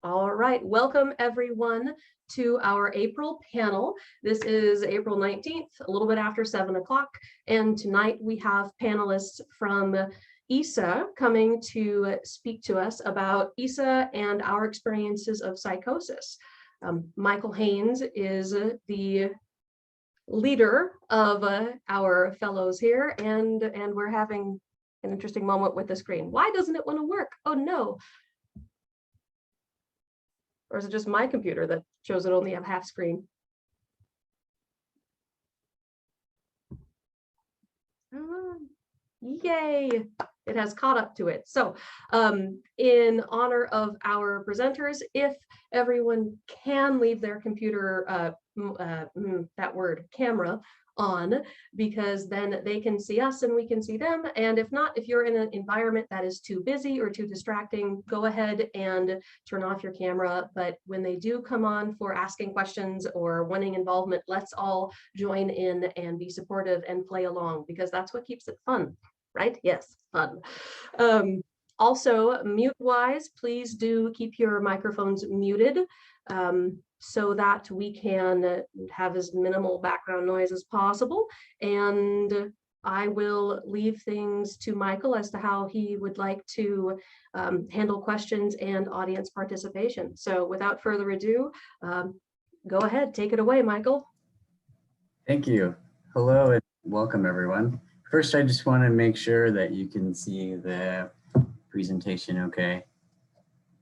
All right, welcome everyone to our April panel. This is April 19th, a little bit after 7 o'clock, and tonight we have panelists from EASA coming to speak to us about EASA and our experiences of psychosis. Michael Haynes is the leader of our fellows here, and we're having an interesting moment with the screen. Why doesn't it want to work? Oh no. Or is it just my computer that shows it only have half screen? Yay, it has caught up to it. So in honor of our presenters, if everyone can leave their computer, that word, camera, on, because then they can see us and we can see them. And if not, if you're in an environment that is too busy or too distracting, go ahead and turn off your camera. But when they do come on for asking questions or wanting involvement, let's all join in and be supportive and play along, because that's what keeps it fun, right? Yes, fun. Also, mute-wise, please do keep your microphones muted, so that we can have as minimal background noise as possible. And I will leave things to Michael as to how he would like to handle questions and audience participation. So without further ado, go ahead, take it away, Michael. Thank you. Hello and welcome everyone. First, I just want to make sure that you can see the presentation okay.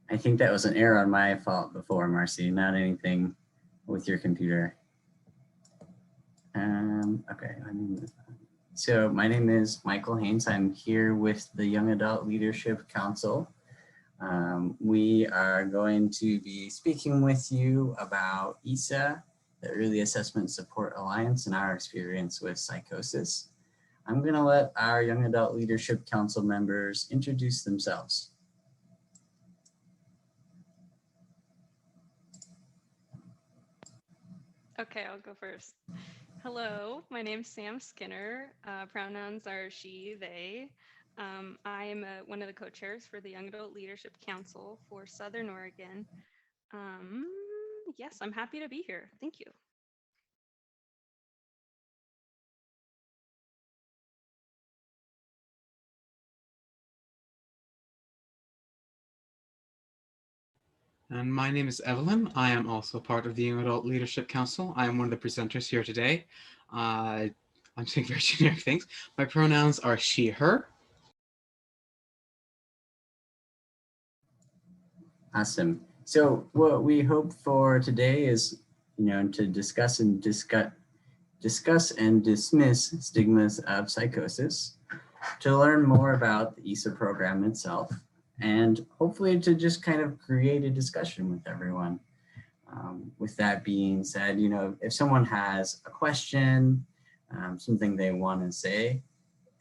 I think that was an error on my fault before, Marcy, not anything with your computer. Okay, so my name is Michael Haynes. I'm here with the Young Adult Leadership Council. We are going to be speaking with you about EASA, the Early Assessment Support Alliance, and our experience with psychosis. I'm going to let our Young Adult Leadership Council members introduce themselves. Okay, I'll go first. Hello, my name's Sam Skinner. Pronouns are she, they. I am one of the co-chairs for the Young Adult Leadership Council for Southern Oregon. Yes, I'm happy to be here. Thank you. And my name is Evelyn. I am also part of the Young Adult Leadership Council. I am one of the presenters here today. I'm saying very generic things. My pronouns are she, her. Awesome. So what we hope for today is, to discuss and dismiss stigmas of psychosis, to learn more about the EASA program itself, and hopefully to just kind of create a discussion with everyone. With that being said, if someone has a question, something they want to say,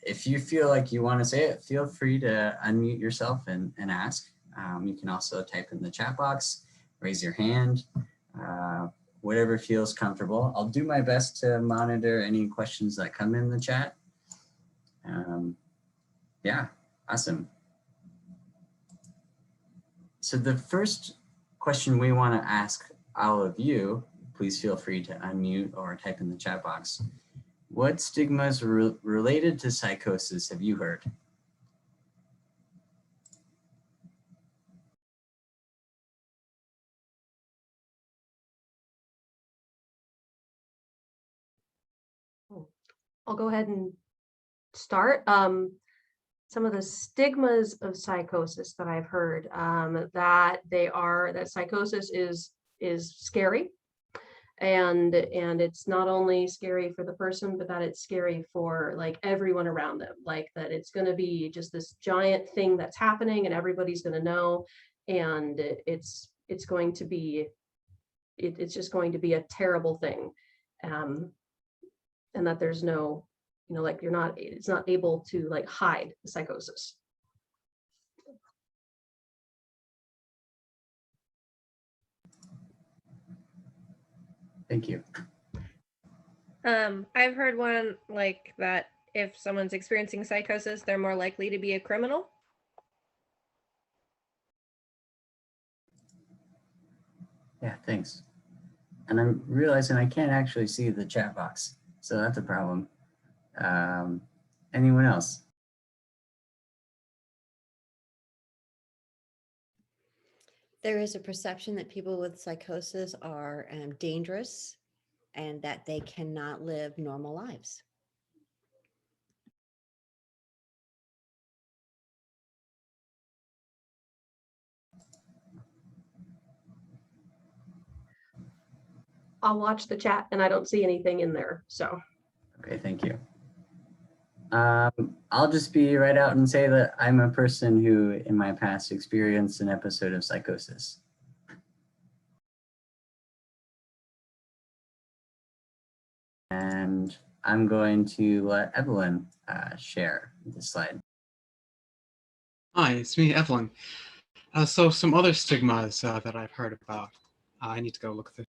if you feel like you want to say it, feel free to unmute yourself and ask. You can also type in the chat box, raise your hand, whatever feels comfortable. I'll do my best to monitor any questions that come in the chat. Yeah, awesome. So the first question we want to ask all of you, please feel free to unmute or type in the chat box. What stigmas related to psychosis have you heard? I'll go ahead and start. Some of the stigmas of psychosis that I've heard, that psychosis is scary, and it's not only scary for the person, but that it's scary for like everyone around them, like that it's going to be just this giant thing that's happening and everybody's going to know, and it's going to be it's just going to be a terrible thing, and that there's no, like it's not able to like hide the psychosis. Thank you. I've heard one like that if someone's experiencing psychosis, they're more likely to be a criminal. Yeah, thanks. And I'm realizing I can't actually see the chat box, so that's a problem. Anyone else? There is a perception that people with psychosis are dangerous and that they cannot live normal lives. I'll watch the chat and I don't see anything in there, so. Okay, thank you. I'll just be right out and say that I'm a person who in my past experienced an episode of psychosis. And I'm going to let Evelyn share this slide. Hi, it's me, Evelyn. So some other stigmas that I've heard about. I need to go look at this.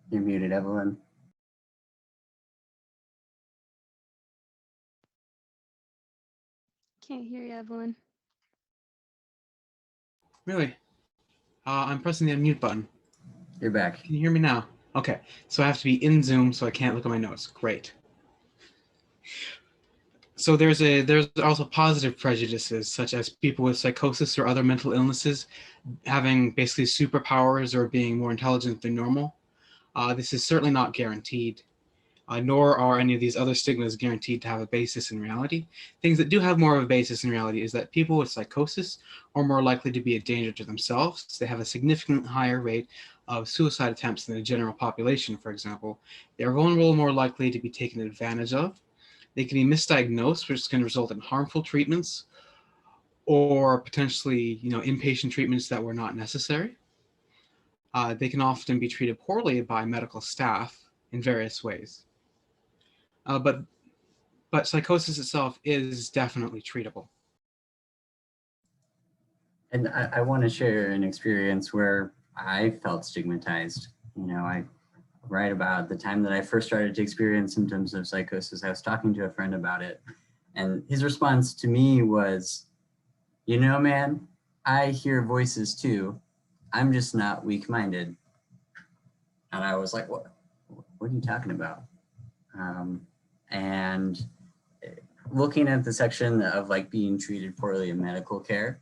You're muted, Evelyn. Can't hear you, Evelyn. Really? I'm pressing the unmute button. You're back. Can you hear me now? Okay, so I have to be in Zoom, so I can't look at my notes. Great. So there's also positive prejudices, such as people with psychosis or other mental illnesses having basically superpowers or being more intelligent than normal. This is certainly not guaranteed, nor are any of these other stigmas guaranteed to have a basis in reality. Things that do have more of a basis in reality is that people with psychosis are more likely to be a danger to themselves. They have a significantly higher rate of suicide attempts than the general population, for example. They are vulnerable, more likely to be taken advantage of. They can be misdiagnosed, which can result in harmful treatments or potentially, inpatient treatments that were not necessary. They can often be treated poorly by medical staff in various ways. But psychosis itself is definitely treatable. And I want to share an experience where I felt stigmatized. Right about the time that I first started to experience symptoms of psychosis, I was talking to a friend about it. And his response to me was, man, I hear voices too. I'm just not weak-minded. And I was like, what are you talking about? And looking at the section of like being treated poorly in medical care,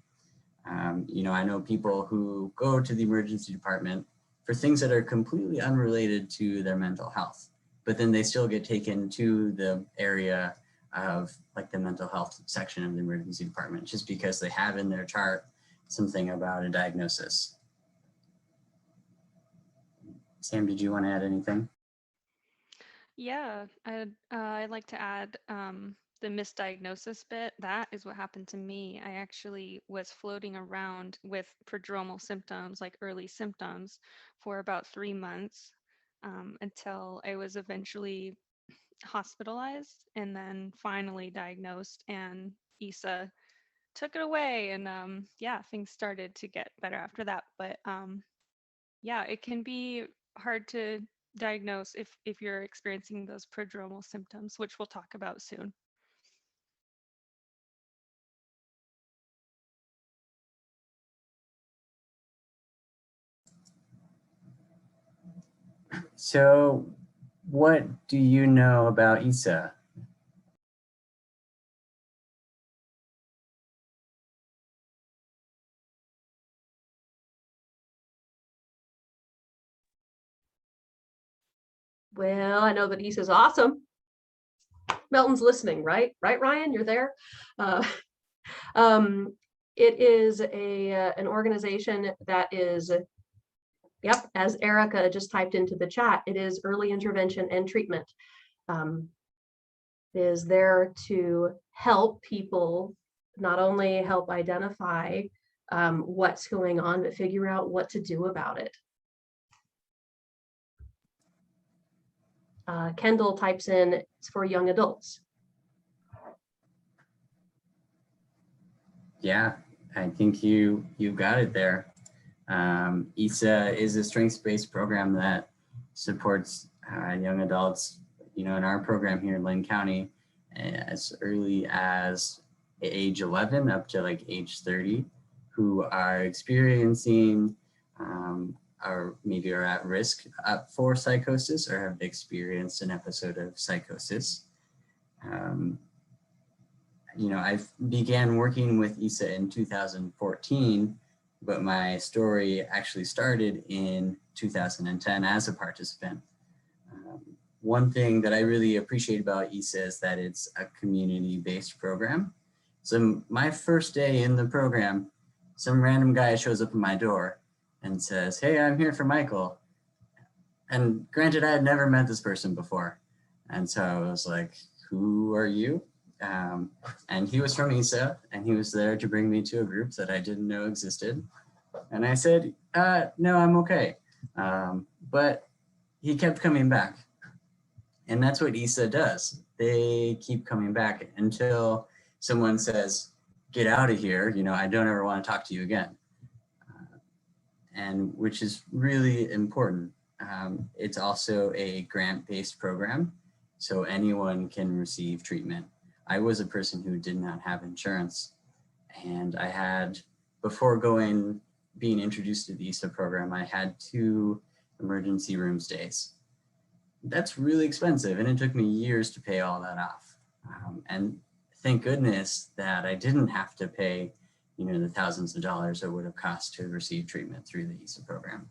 I know people who go to the emergency department for things that are completely unrelated to their mental health, but then they still get taken to the area of like the mental health section of the emergency department just because they have in their chart something about a diagnosis. Sam, did you want to add anything? Yeah, I'd like to add the misdiagnosis bit. That is what happened to me. I actually was floating around with prodromal symptoms, like early symptoms, for about 3 months until I was eventually hospitalized and then finally diagnosed, and EASA took it away. And yeah, things started to get better after that. But yeah, it can be hard to diagnose if you're experiencing those prodromal symptoms, which we'll talk about soon. So what do you know about EASA? Well, I know that EASA is awesome. Melton's listening, right? Right, Ryan, you're there. It is an organization that is, yep, as Erica just typed into the chat, it is early intervention and treatment. It is there to help people not only help identify what's going on, but figure out what to do about it. Kendall types in, it's for young adults. Yeah, I think you got it there. EASA is a strengths-based program that supports young adults. In our program here in Lane County, as early as age 11 up to like age 30 who are experiencing or maybe are at risk for psychosis or have experienced an episode of psychosis. You know, I began working with EASA in 2014, but my story actually started in 2010 as a participant. One thing that I really appreciate about EASA is that it's a community-based program. So my first day in the program, some random guy shows up at my door and says, "Hey, I'm here for Michael." And granted, I had never met this person before. And so I was like, "Who are you?" And he was from EASA, and he was there to bring me to a group that I didn't know existed. And I said, "No, I'm okay." But he kept coming back. And that's what EASA does. They keep coming back until someone says, "Get out of here. You know, I don't ever want to talk to you again." And which is really important. It's also a grant-based program, so anyone can receive treatment. I was a person who did not have insurance, and I had, before being introduced to the EASA program, I had 2 emergency room stays. That's really expensive, and it took me years to pay all that off. And thank goodness that I didn't have to pay, you know, the thousands of dollars it would have cost to receive treatment through the EASA program.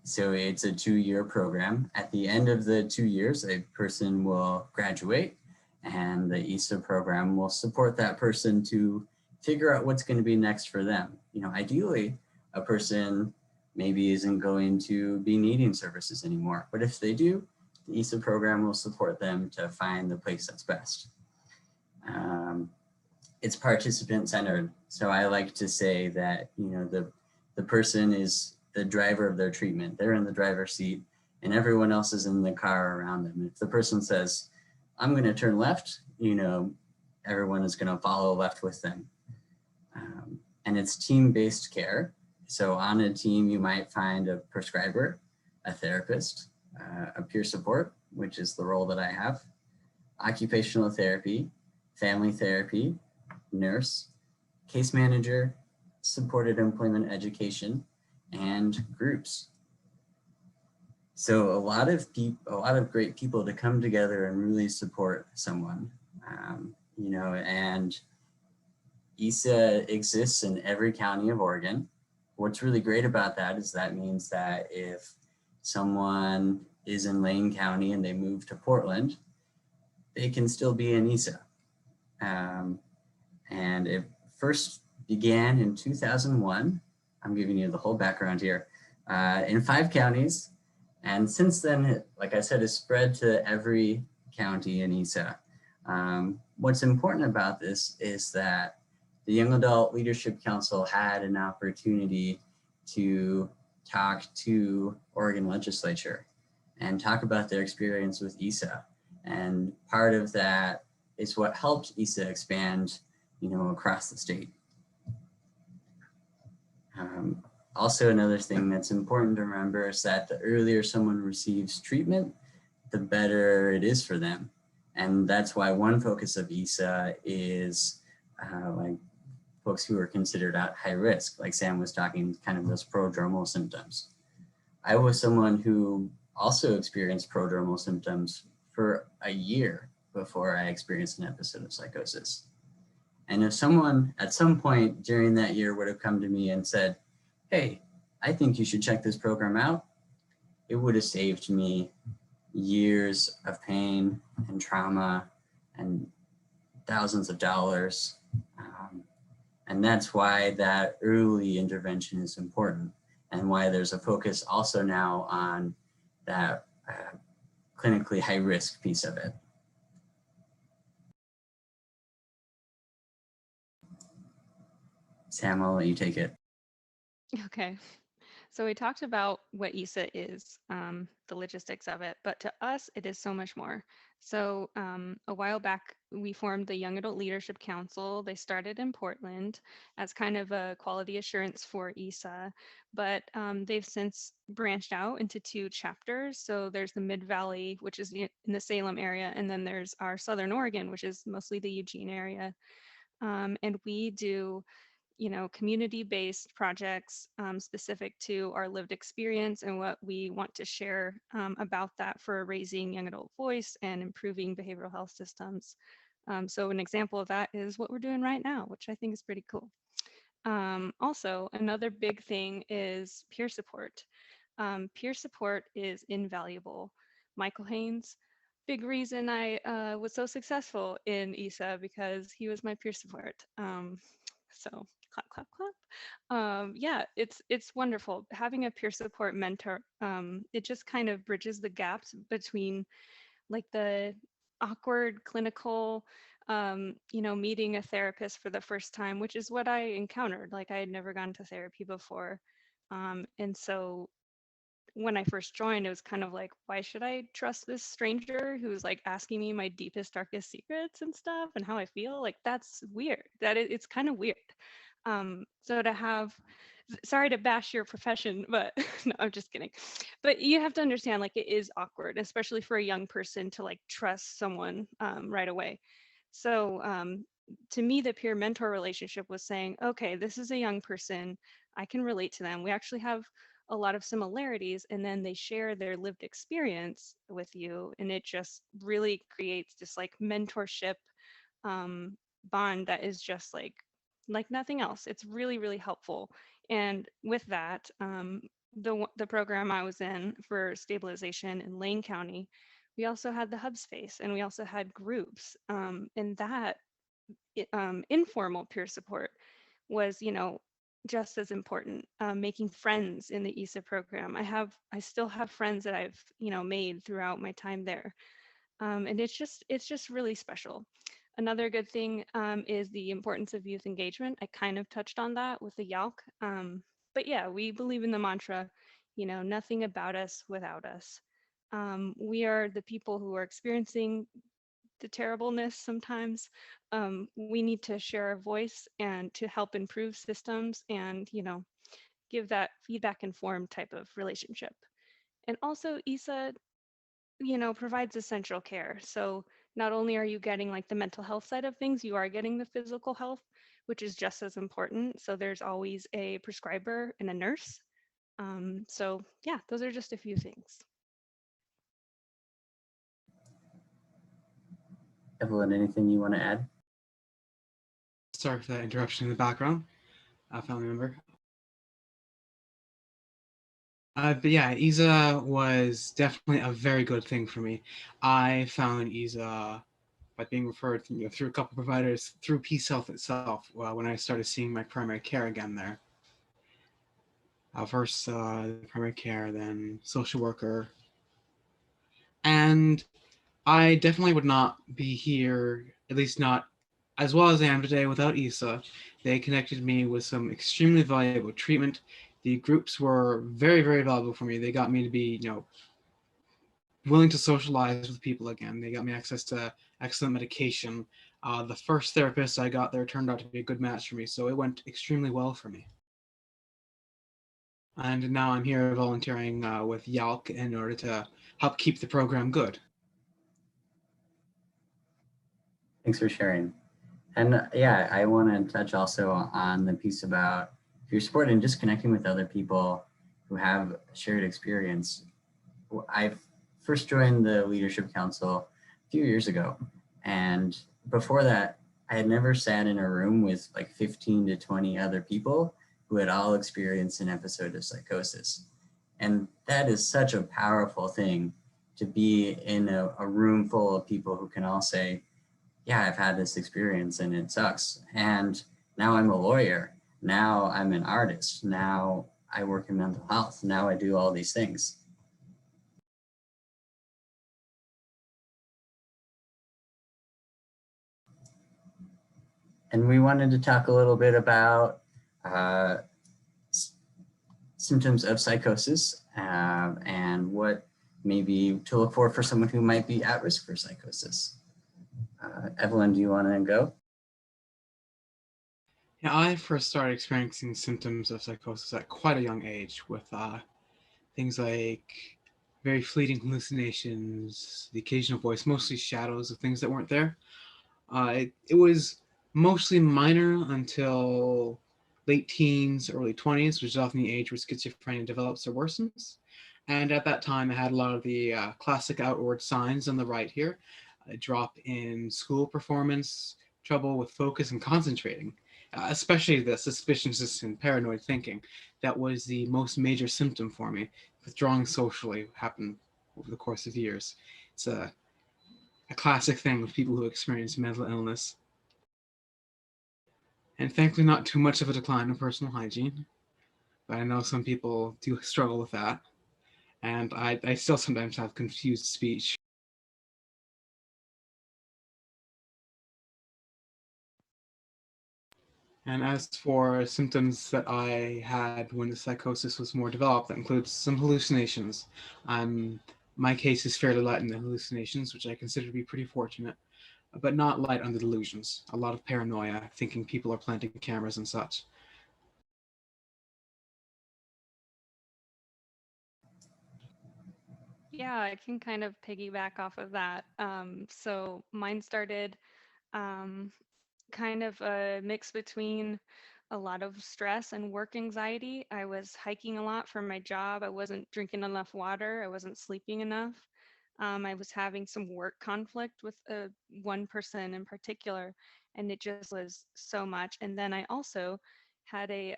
So it's a 2-year program. At the end of the 2 years, a person will graduate, and the EASA program will support that person to figure out what's going to be next for them. You know, ideally, a person maybe isn't going to be needing services anymore, but if they do, the EASA program will support them to find the place that's best. It's participant-centered, so I like to say that, you know, the person is the driver of their treatment. They're in the driver's seat, and everyone else is in the car around them. If the person says, "I'm going to turn left," you know, everyone is going to follow left with them. And it's team-based care. So on a team, you might find a prescriber, a therapist, a peer support, which is the role that I have, occupational therapy, family therapy, nurse, case manager, supported employment education, and groups. So a lot of great people to come together and really support someone, you know, and EASA exists in every county of Oregon. What's really great about that is that means that if someone is in Lane County and they move to Portland, they can still be in EASA. And it first began in 2001. I'm giving you the whole background here, in 5 counties. And since then, like I said, it's spread to every county in EASA. What's important about this is that the Young Adult Leadership Council had an opportunity to talk to Oregon legislature and talk about their experience with EASA. And part of that is what helped EASA expand, you know, across the state. Also, another thing that's important to remember is that the earlier someone receives treatment, the better it is for them. And that's why one focus of EASA is like folks who are considered at high risk, like Sam was talking, kind of those prodromal symptoms. I was someone who also experienced prodromal symptoms for a year before I experienced an episode of psychosis. And if someone at some point during that year would have come to me and said, "Hey, I think you should check this program out," it would have saved me years of pain and trauma and thousands of dollars. And that's why that early intervention is important, and why there's a focus also now on that clinically high risk piece of it. Sam, I'll let you take it. Okay. So we talked about what EASA is, the logistics of it, but to us, it is so much more. So a while back, we formed the Young Adult Leadership Council. They started in Portland as kind of a quality assurance for EASA, but they've since branched out into 2 chapters. So there's the Mid-Valley, which is in the Salem area, and then there's our Southern Oregon, which is mostly the Eugene area. And we do community-based projects specific to our lived experience and what we want to share about that for raising young adult voice and improving behavioral health systems. So an example of that is what we're doing right now, which I think is pretty cool. Also, another big thing is peer support. Peer support is invaluable. Michael Haynes, big reason I was so successful in EASA because he was my peer support. So clap, clap, clap. Yeah, it's wonderful having a peer support mentor. It just kind of bridges the gaps between like the awkward clinical, meeting a therapist for the first time, which is what I encountered. Like I had never gone to therapy before, and so when I first joined, it was kind of like, why should I trust this stranger who's like asking me my deepest, darkest secrets and stuff and how I feel? Like that's weird. It's kind of weird. So to have, sorry to bash your profession, but no, I'm just kidding. But you have to understand, like it is awkward, especially for a young person to like trust someone right away. So to me, the peer mentor relationship was saying, okay, this is a young person. I can relate to them. We actually have a lot of similarities, and then they share their lived experience with you, and it just really creates this like mentorship bond that is just like nothing else. It's really, really helpful. And with that, the program I was in for stabilization in Lane County, we also had the hub space, and we also had groups, and that informal peer support was, just as important. Making friends in the EASA program. I still have friends that I've, made throughout my time there. And it's just really special. Another good thing is the importance of youth engagement. I kind of touched on that with the YALC. But yeah, we believe in the mantra, nothing about us without us. We are the people who are experiencing the terribleness sometimes. We need to share our voice and to help improve systems and, give that feedback informed type of relationship. And also EASA, provides essential care. So not only are you getting like the mental health side of things, you are getting the physical health, which is just as important. So there's always a prescriber and a nurse. So yeah, those are just a few things. Evelyn, anything you want to add? Sorry for that interruption in the background, family member. But yeah, EASA was definitely a very good thing for me. I found EASA by being referred through a couple providers through Peace Health itself when I started seeing my primary care again there. First primary care, then social worker. And I definitely would not be here, at least not as well as I am today, without EASA. They connected me with some extremely valuable treatment. The groups were very, very valuable for me. They got me to be, willing to socialize with people again. They got me access to excellent medication. The first therapist I got there turned out to be a good match for me, so it went extremely well for me. And now I'm here volunteering with YALC in order to help keep the program good. Thanks for sharing. And yeah, I want to touch also on the piece about peer support and just connecting with other people who have shared experience. I first joined the Leadership Council a few years ago. And before that, I had never sat in a room with like 15 to 20 other people who had all experienced an episode of psychosis. And that is such a powerful thing, to be in a room full of people who can all say, yeah, I've had this experience and it sucks. And now I'm a lawyer. Now I'm an artist. Now I work in mental health. Now I do all these things. And we wanted to talk a little bit about symptoms of psychosis and what maybe to look for someone who might be at risk for psychosis. Evelyn, do you want to go? Yeah, I first started experiencing symptoms of psychosis at quite a young age with things like very fleeting hallucinations, the occasional voice, mostly shadows of things that weren't there. It was mostly minor until late teens, early 20s, which is often the age where schizophrenia develops or worsens. And at that time, I had a lot of the classic outward signs on the right here, a drop in school performance, trouble with focus and concentrating, especially the suspiciousness and paranoid thinking. That was the most major symptom for me. Withdrawing socially happened over the course of years. It's a classic thing with people who experience mental illness. And thankfully not too much of a decline in personal hygiene, but I know some people do struggle with that. And I still sometimes have confused speech. And as for symptoms that I had when the psychosis was more developed, that includes some hallucinations. My case is fairly light in the hallucinations, which I consider to be pretty fortunate, but not light on the delusions. A lot of paranoia, thinking people are planting cameras and such. Yeah, I can kind of piggyback off of that. So mine started um, kind of a mix between a lot of stress and work anxiety. I was hiking a lot for my job. I wasn't drinking enough water. I wasn't sleeping enough. I was having some work conflict with one person in particular, and it just was so much. And then I also had a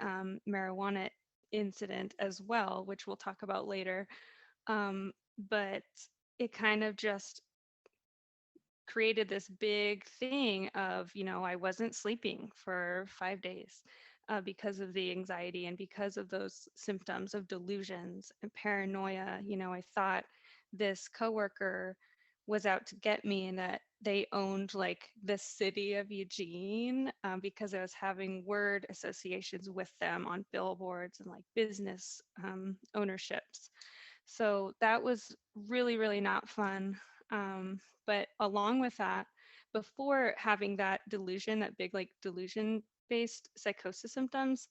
marijuana incident as well, which we'll talk about later. But it kind of just created this big thing of, I wasn't sleeping for 5 days because of the anxiety and because of those symptoms of delusions and paranoia. I thought this coworker was out to get me and that they owned like the city of Eugene because I was having word associations with them on billboards and like business ownerships. So that was really, really not fun. But along with that, before having that delusion, that big like delusion based psychosis symptoms,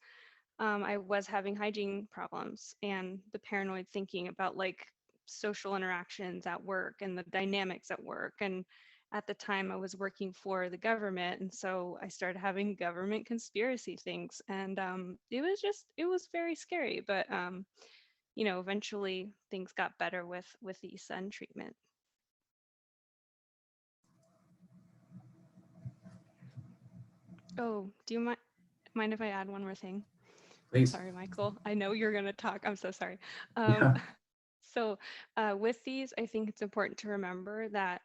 I was having hygiene problems and the paranoid thinking about like social interactions at work and the dynamics at work. And at the time, I was working for the government. And so I started having government conspiracy things. And it was very scary. But, eventually things got better with the sun treatment. Oh, do you mind if I add one more thing? Please. Sorry, Michael. I know you're going to talk. I'm so sorry. Yeah. So with these, I think it's important to remember that,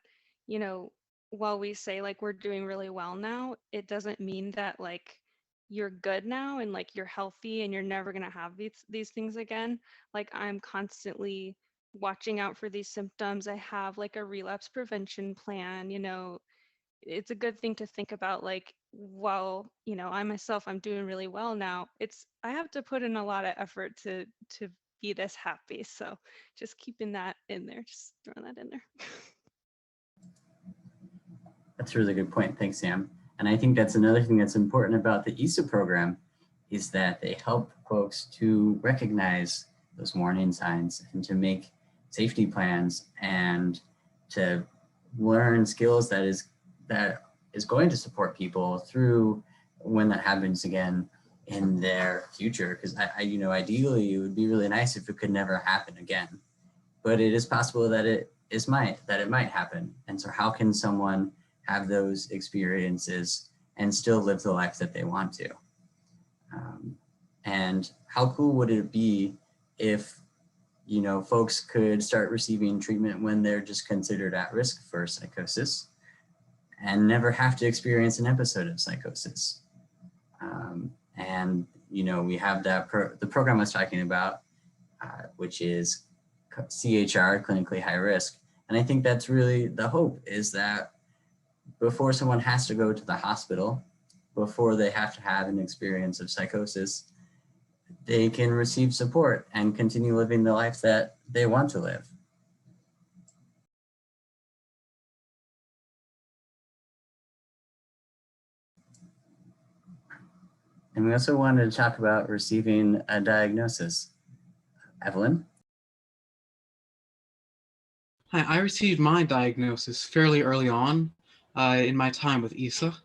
while we say like we're doing really well now, it doesn't mean that like you're good now and like you're healthy and you're never going to have these things again. Like I'm constantly watching out for these symptoms. I have like a relapse prevention plan. It's a good thing to think about, like, well, I myself, I'm doing really well now. I have to put in a lot of effort to be this happy. So just keeping that in there, just throwing that in there. That's a really good point. Thanks, Sam. And I think that's another thing that's important about the EASA program is that they help folks to recognize those warning signs and to make safety plans and to learn skills that is going to support people through when that happens again in their future. Because ideally it would be really nice if it could never happen again, but it is possible that it might happen. And so how can someone have those experiences and still live the life that they want to? And how cool would it be if folks could start receiving treatment when they're just considered at risk for psychosis and never have to experience an episode of psychosis? And we have the program I was talking about, which is CHR, clinically high risk. And I think that's really the hope, is that before someone has to go to the hospital, before they have to have an experience of psychosis, they can receive support and continue living the life that they want to live. And we also wanted to talk about receiving a diagnosis. Evelyn? Hi, I received my diagnosis fairly early on in my time with EASA,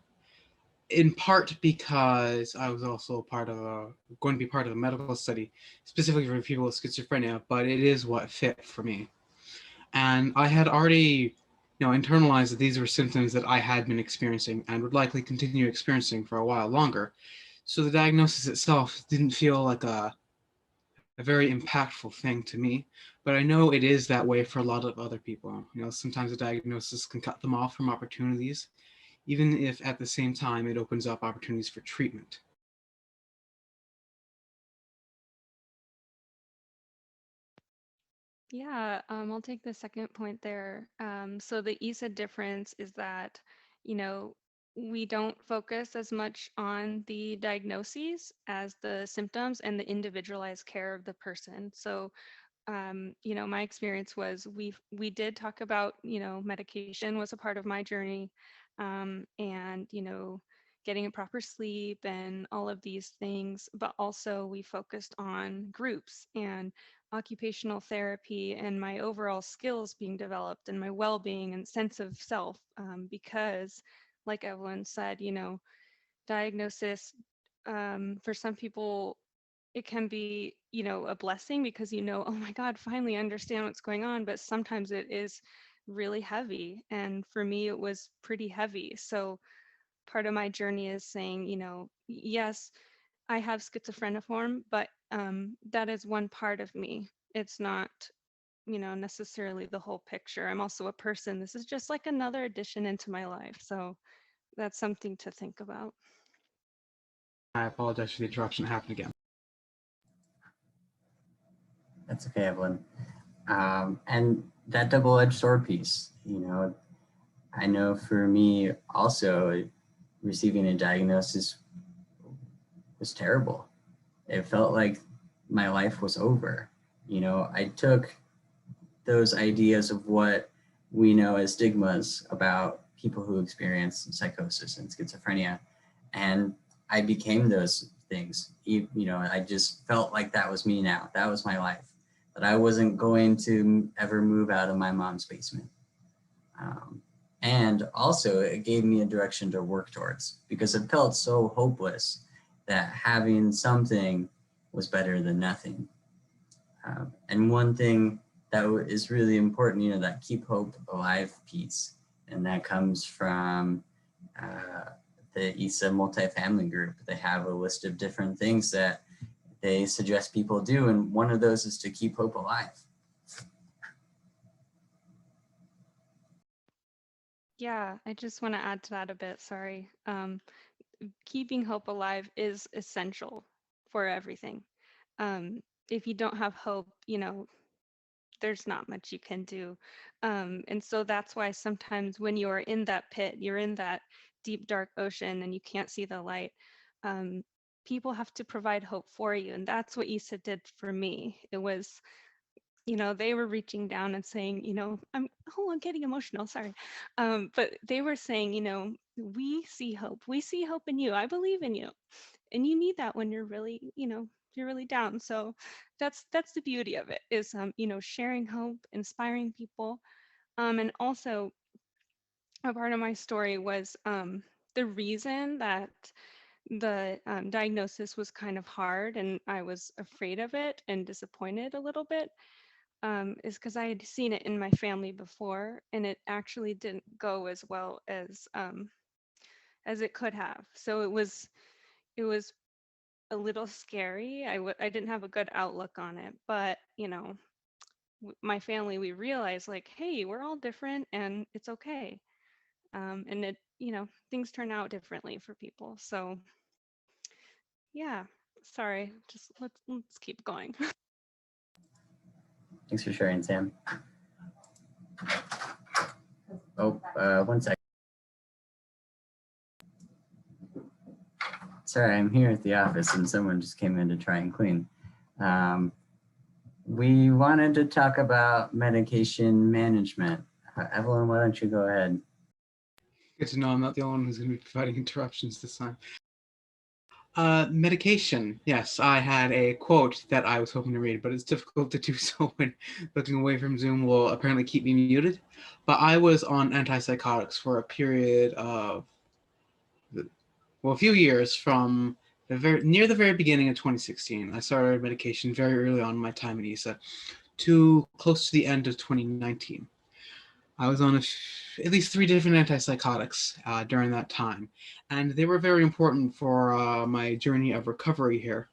in part because I was also going to be part of a medical study specifically for people with schizophrenia, but it is what fit for me. And I had already internalized that these were symptoms that I had been experiencing and would likely continue experiencing for a while longer. So the diagnosis itself didn't feel like a very impactful thing to me, but I know it is that way for a lot of other people. Sometimes a diagnosis can cut them off from opportunities, even if at the same time it opens up opportunities for treatment. Yeah, I'll take the second point there. So the EASA difference is that, you know, we don't focus as much on the diagnoses as the symptoms and the individualized care of the person. So my experience was we did talk about, medication was a part of my journey, and getting a proper sleep and all of these things, but also we focused on groups and occupational therapy and my overall skills being developed and my well-being and sense of self, because like Evelyn said, diagnosis, for some people it can be, a blessing because, oh my God, finally understand what's going on. But sometimes it is really heavy. And for me, it was pretty heavy. So part of my journey is saying, yes, I have schizophreniform, but that is one part of me. It's not, necessarily the whole picture. I'm also a person. This is just like another addition into my life. So that's something to think about. I apologize for the interruption that happened again. That's okay, Evelyn. And that double-edged sword piece, I know for me also receiving a diagnosis was terrible. It felt like my life was over. I took those ideas of what we know as stigmas about people who experience psychosis and schizophrenia, and I became those things. I just felt like that was me now. That was my life, that I wasn't going to ever move out of my mom's basement. And also it gave me a direction to work towards, because it felt so hopeless that having something was better than nothing. And one thing that is really important, that keep hope alive piece, and that comes from the EASA multifamily group. They have a list of different things that they suggest people do, and one of those is to keep hope alive. Yeah, I just want to add to that a bit. Sorry. Keeping hope alive is essential for everything. If you don't have hope, there's not much you can do. And so that's why sometimes when you're in that pit, you're in that deep, dark ocean and you can't see the light, people have to provide hope for you. And that's what EASA did for me. It was, they were reaching down and saying, I'm getting emotional, sorry. But they were saying, we see hope. We see hope in you. I believe in you. And you need that when you're really, you're really down. So that's the beauty of it is, sharing hope, inspiring people. And also a part of my story was the reason that the diagnosis was kind of hard and I was afraid of it and disappointed a little bit, is because I had seen it in my family before and it actually didn't go as well as it could have. So it was a little scary. I didn't have a good outlook on it, but my family, we realized like, hey, we're all different and it's okay. And it, things turn out differently for people. So yeah, sorry, just let's keep going. Thanks for sharing, Sam. Oh, 1 second. Sorry, I'm here at the office and someone just came in to try and clean. We wanted to talk about medication management. Evelyn, why don't you go ahead? Good to know I'm not the only one who's going to be providing interruptions this time. Medication. Yes, I had a quote that I was hoping to read, but it's difficult to do so when looking away from Zoom will apparently keep me muted. But I was on antipsychotics for a period of, well, a few years from near the very beginning of 2016. I started medication very early on in my time at EASA to close to the end of 2019. I was on at least 3 different antipsychotics during that time, and they were very important for my journey of recovery here.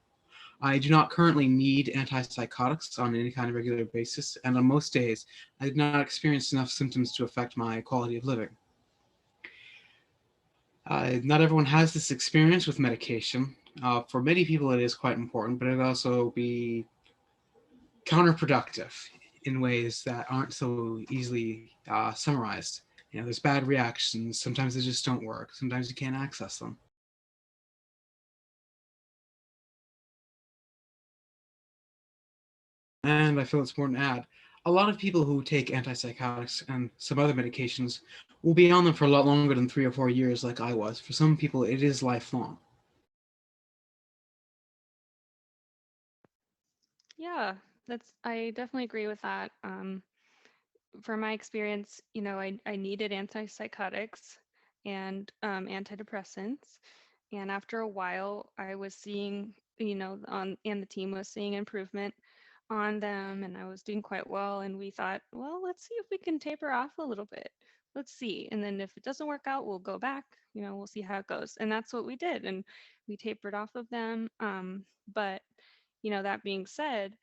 I do not currently need antipsychotics on any kind of regular basis, and on most days, I did not experience enough symptoms to affect my quality of living. Not everyone has this experience with medication. For many people, it is quite important, but it can also be counterproductive in ways that aren't so easily summarized. You know, there's bad reactions. Sometimes they just don't work. Sometimes you can't access them. And I feel it's important to add, a lot of people who take antipsychotics and some other medications will be on them for a lot longer than 3 or 4 years like I was. For some people, it is lifelong. Yeah, I definitely agree with that. From my experience, I needed antipsychotics and antidepressants. And after a while, I was seeing, and the team was seeing improvement on them, and I was doing quite well. And we thought, well, let's see if we can taper off a little bit. Let's see. And then if it doesn't work out, we'll go back, we'll see how it goes. And that's what we did. And we tapered off of them. But, that being said,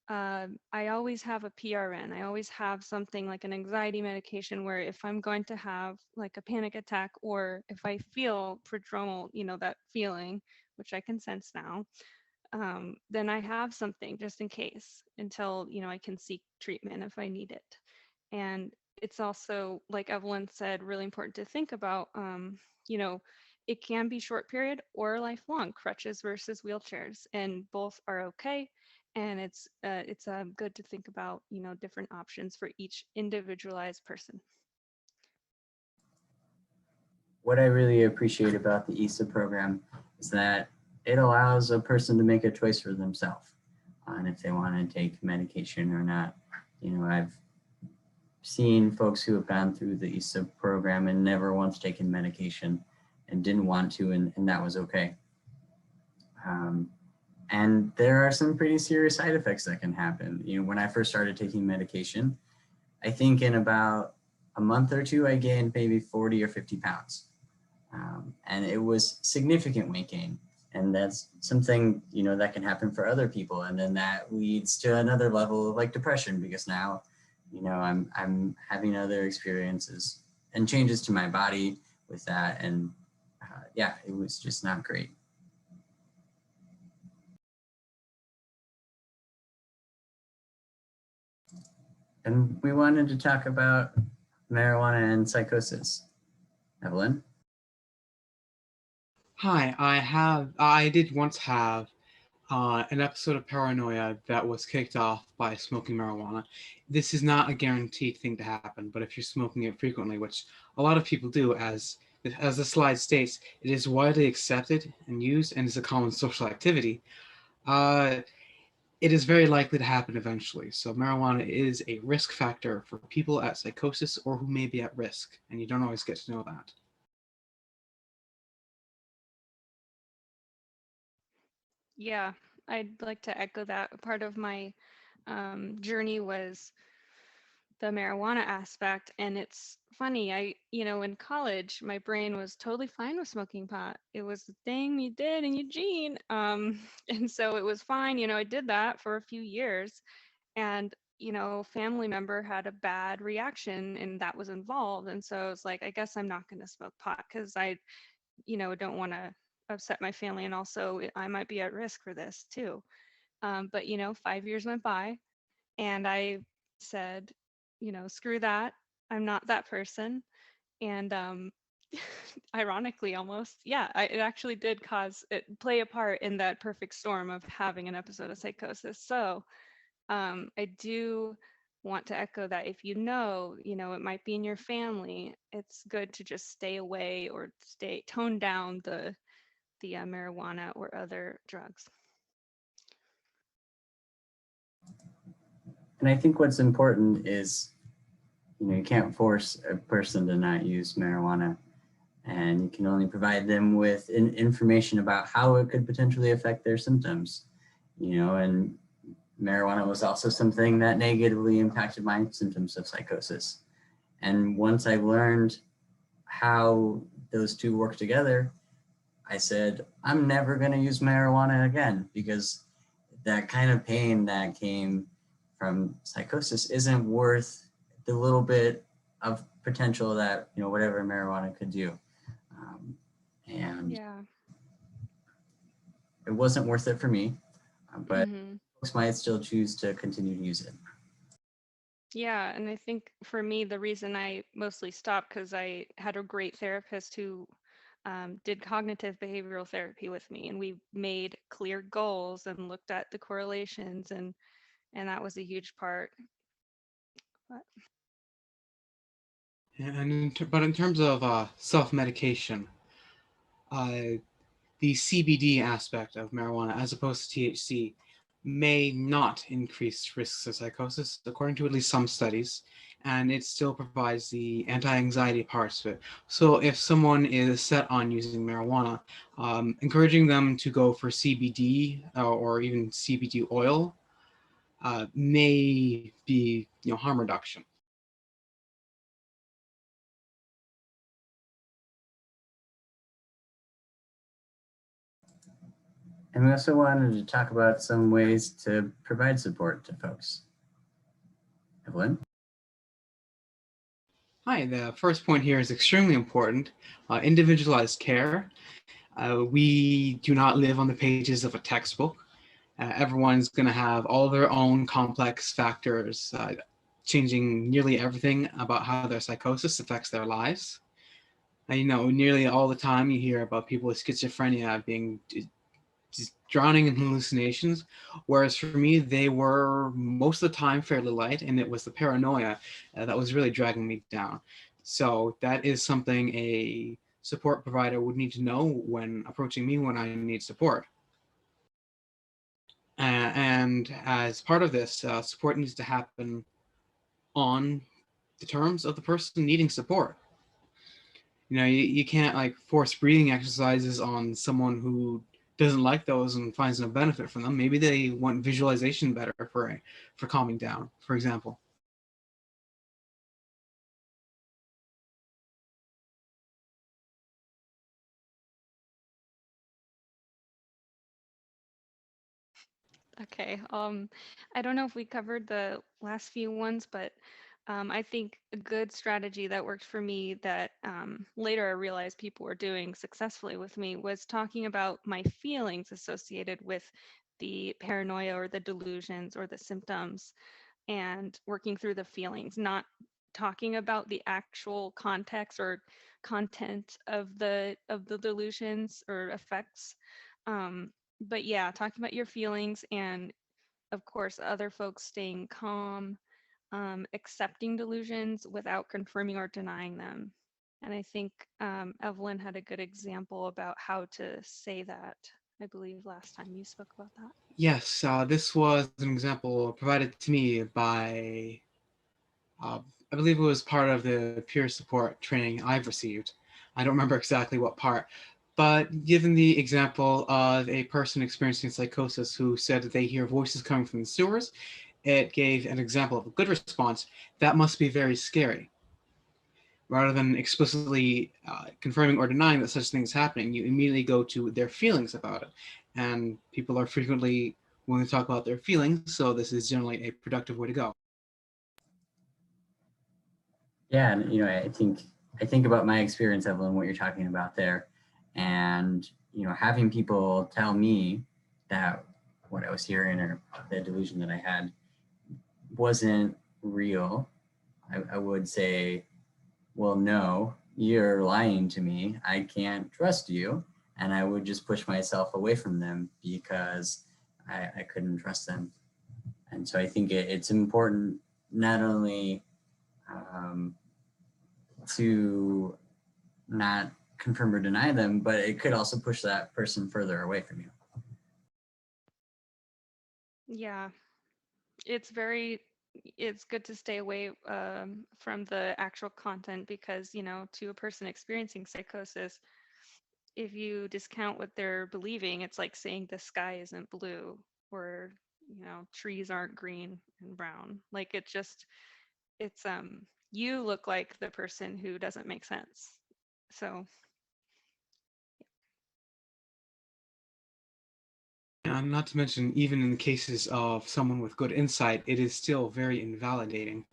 I always have a PRN. I always have something like an anxiety medication where if I'm going to have like a panic attack or if I feel prodromal, that feeling, which I can sense now, then I have something just in case until, I can seek treatment if I need it. And it's also, like Evelyn said, really important to think about, you know, it can be short period or lifelong, crutches versus wheelchairs, and both are okay. And it's good to think about, different options for each individualized person. What I really appreciate about the EASA program is that it allows a person to make a choice for themselves on if they want to take medication or not. You know, I've seen folks who have gone through the EASA program and never once taken medication and didn't want to, and that was okay. And there are some pretty serious side effects that can happen. You know, when I first started taking medication, I think in about a month or two, I gained maybe 40 or 50 pounds. And it was significant weight gain. And that's something, you know, that can happen for other people. And then that leads to another level of like depression, because now, you know, I'm having other experiences and changes to my body with that. And yeah, it was just not great. And we wanted to talk about marijuana and psychosis. Evelyn? Hi, I did once have an episode of paranoia that was kicked off by smoking marijuana. This is not a guaranteed thing to happen, but if you're smoking it frequently, which a lot of people do, as the slide states, it is widely accepted and used and is a common social activity. It is very likely to happen eventually. So marijuana is a risk factor for people at psychosis or who may be at risk, and you don't always get to know that. Yeah, I'd like to echo that. Part of my journey was the marijuana aspect. And it's funny, in college, my brain was totally fine with smoking pot. It was the thing you did in Eugene. And so it was fine. I did that for a few years. And, family member had a bad reaction and that was involved. And so I was like, I guess I'm not going to smoke pot because I, don't want to upset my family. And also I might be at risk for this too. But, 5 years went by and I said, screw that. I'm not that person. And Ironically, almost, yeah, it actually did play a part in that perfect storm of having an episode of psychosis. So I do want to echo that if it might be in your family, it's good to just stay away or tone down the marijuana or other drugs. And I think what's important is, you can't force a person to not use marijuana, and you can only provide them with information about how it could potentially affect their symptoms, and marijuana was also something that negatively impacted my symptoms of psychosis. And once I learned how those two work together, I said, I'm never going to use marijuana again, because that kind of pain that came from psychosis isn't worth the little bit of potential that, whatever marijuana could do. And Yeah. it wasn't worth it for me, but Mm-hmm. folks might still choose to continue to use it. Yeah, and I think for me, the reason I mostly stopped because I had a great therapist who did cognitive behavioral therapy with me, and we made clear goals and looked at the correlations, and that was a huge part. But But in terms of self-medication, the CBD aspect of marijuana, as opposed to THC, may not increase risks of psychosis, according to at least some studies, and it still provides the anti-anxiety parts of it. So if someone is set on using marijuana, encouraging them to go for CBD or even CBD oil may be, harm reduction. And we also wanted to talk about some ways to provide support to folks. Evelyn? Hi, the first point here is extremely important. Individualized care. We do not live on the pages of a textbook. Everyone's going to have all their own complex factors, changing nearly everything about how their psychosis affects their lives. Nearly all the time you hear about people with schizophrenia being just drowning in hallucinations, whereas for me, they were most of the time fairly light, and it was the paranoia that was really dragging me down. So that is something a support provider would need to know when approaching me when I need support. And as part of this, support needs to happen on the terms of the person needing support. You can't like force breathing exercises on someone who doesn't like those and finds no benefit from them. Maybe they want visualization better for calming down, for example. okay, I don't know if we covered the last few ones, but I think a good strategy that worked for me that later I realized people were doing successfully with me was talking about my feelings associated with the paranoia or the delusions or the symptoms, and working through the feelings, not talking about the actual context or content of the delusions or effects. But yeah, talking about your feelings, and of course other folks staying calm, accepting delusions without confirming or denying them. And I think Evelyn had a good example about how to say that. I believe last time you spoke about that. Yes, this was an example provided to me by, uh, I believe it was part of the peer support training I've received. I don't remember exactly what part, but given the example of a person experiencing psychosis who said that they hear voices coming from the sewers, it gave an example of a good response. That must be very scary. Rather than explicitly confirming or denying that such thing is happening, you immediately go to their feelings about it. And people are frequently willing to talk about their feelings, so this is generally a productive way to go. Yeah, and I think about my experience, Evelyn, what you're talking about there, and having people tell me that what I was hearing or the delusion that I had wasn't real. I would say, well, no, you're lying to me. I can't trust you. And I would just push myself away from them because I couldn't trust them. And so I think it's important not only to not confirm or deny them, but it could also push that person further away from you. Yeah, it's good to stay away from the actual content because, you know, to a person experiencing psychosis, if you discount what they're believing, it's like saying the sky isn't blue or, you know, trees aren't green and brown. Like it's you look like the person who doesn't make sense. So Not to mention, even in the cases of someone with good insight, it is still very invalidating